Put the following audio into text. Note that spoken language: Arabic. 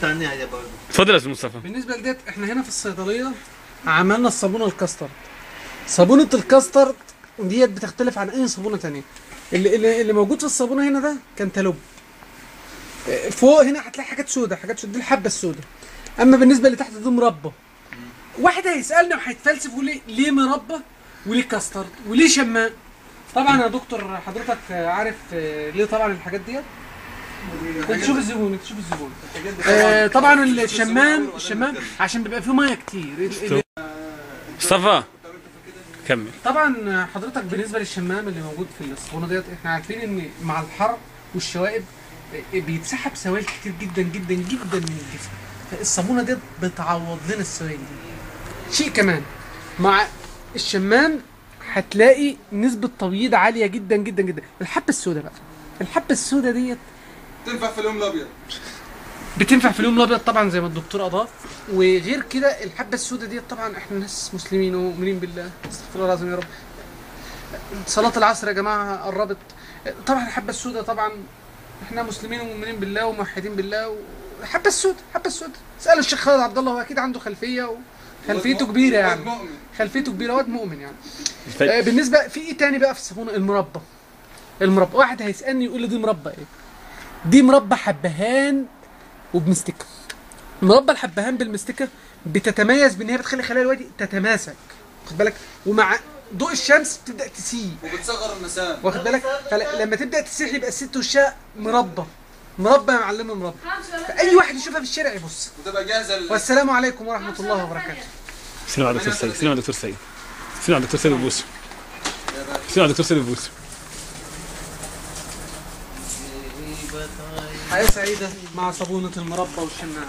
اتفضل يا استاذ مصطفى. بالنسبه لديت احنا هنا في الصيدليه عملنا الصابونه الكاسترد. صابونه الكاسترد ديت بتختلف عن اي صابونه ثانيه. اللي موجود في الصابونه هنا ده كان تلوب. فوق هنا هتلاقي حاجات سوداء، حاجات سوداء، دي الحبه السوداء. اما بالنسبه اللي تحت ده مربى. واحد هيسالني وهيتفلسف ويقول لي ليه مربى وليه كاسترد وليه شمام؟ طبعا يا دكتور حضرتك عارف ليه طبعا الحاجات ديت؟ تشوف الزبون، تشوف الزبون. طبعا الشمام عشان بيبقى فيه ميه كتير. مصطفى كمل. طبعا حضرتك بالنسبه للشمام اللي موجود في الصابونه ديت احنا عارفين ان مع الحر والشوائب بيتسحب سوائل كتير جدا جدا جدا من الجسم. فالصابونه ديت بتعوض لنا السوائل دي. شيء كمان مع الشمام هتلاقي نسبه تبييض عاليه جدا جدا جدا. الحبه السوداء بقى، الحبه السوداء ديت تنفع في اليوم الابيض. بتنفع في اليوم الابيض طبعا زي ما الدكتور اضاف. وغير كده الحبه السوداء ديت طبعا احنا ناس مسلمين ومؤمنين بالله، استغفر الله العظيم يا رب. صلاه العصر يا جماعه قربت. طبعا الحبه السوداء طبعا احنا مسلمين ومؤمنين بالله وموحدين بالله. الحبه السوداء، الحبه السوداء اسال الشيخ خالد عبد الله، هو اكيد عنده خلفيه خلفيته كبيره يعني. خلفيته كبيره، واد مؤمن يعني. بالنسبه في ايه تاني بقى في الصابونه؟ المربى. المربى واحد هيسالني يقول لي دي مربى ايه؟ دي مربى حبهان وبمستكه. مربى الحبهان بالمستكه بتتميز بان هي بتخلي خلايا الوادي تتماسك، واخد بالك؟ ومع ضوء الشمس بتبدا تسيح وبتصغر المسام، واخد بالك؟ لما تبدا تسيح يبقى الست وشها مربى. مربى يا معلم، مربى. فاي واحد يشوفها في الشارع يبص. وتبقى جاهزه. والسلام عليكم ورحمه الله وبركاته. سلام على دكتور سيد، سلام على دكتور سيد، سلام على دكتور سيد وبوسه، سلام على دكتور سيد وبوسه. حياة سعيدة مع صابونة المربى والشمام.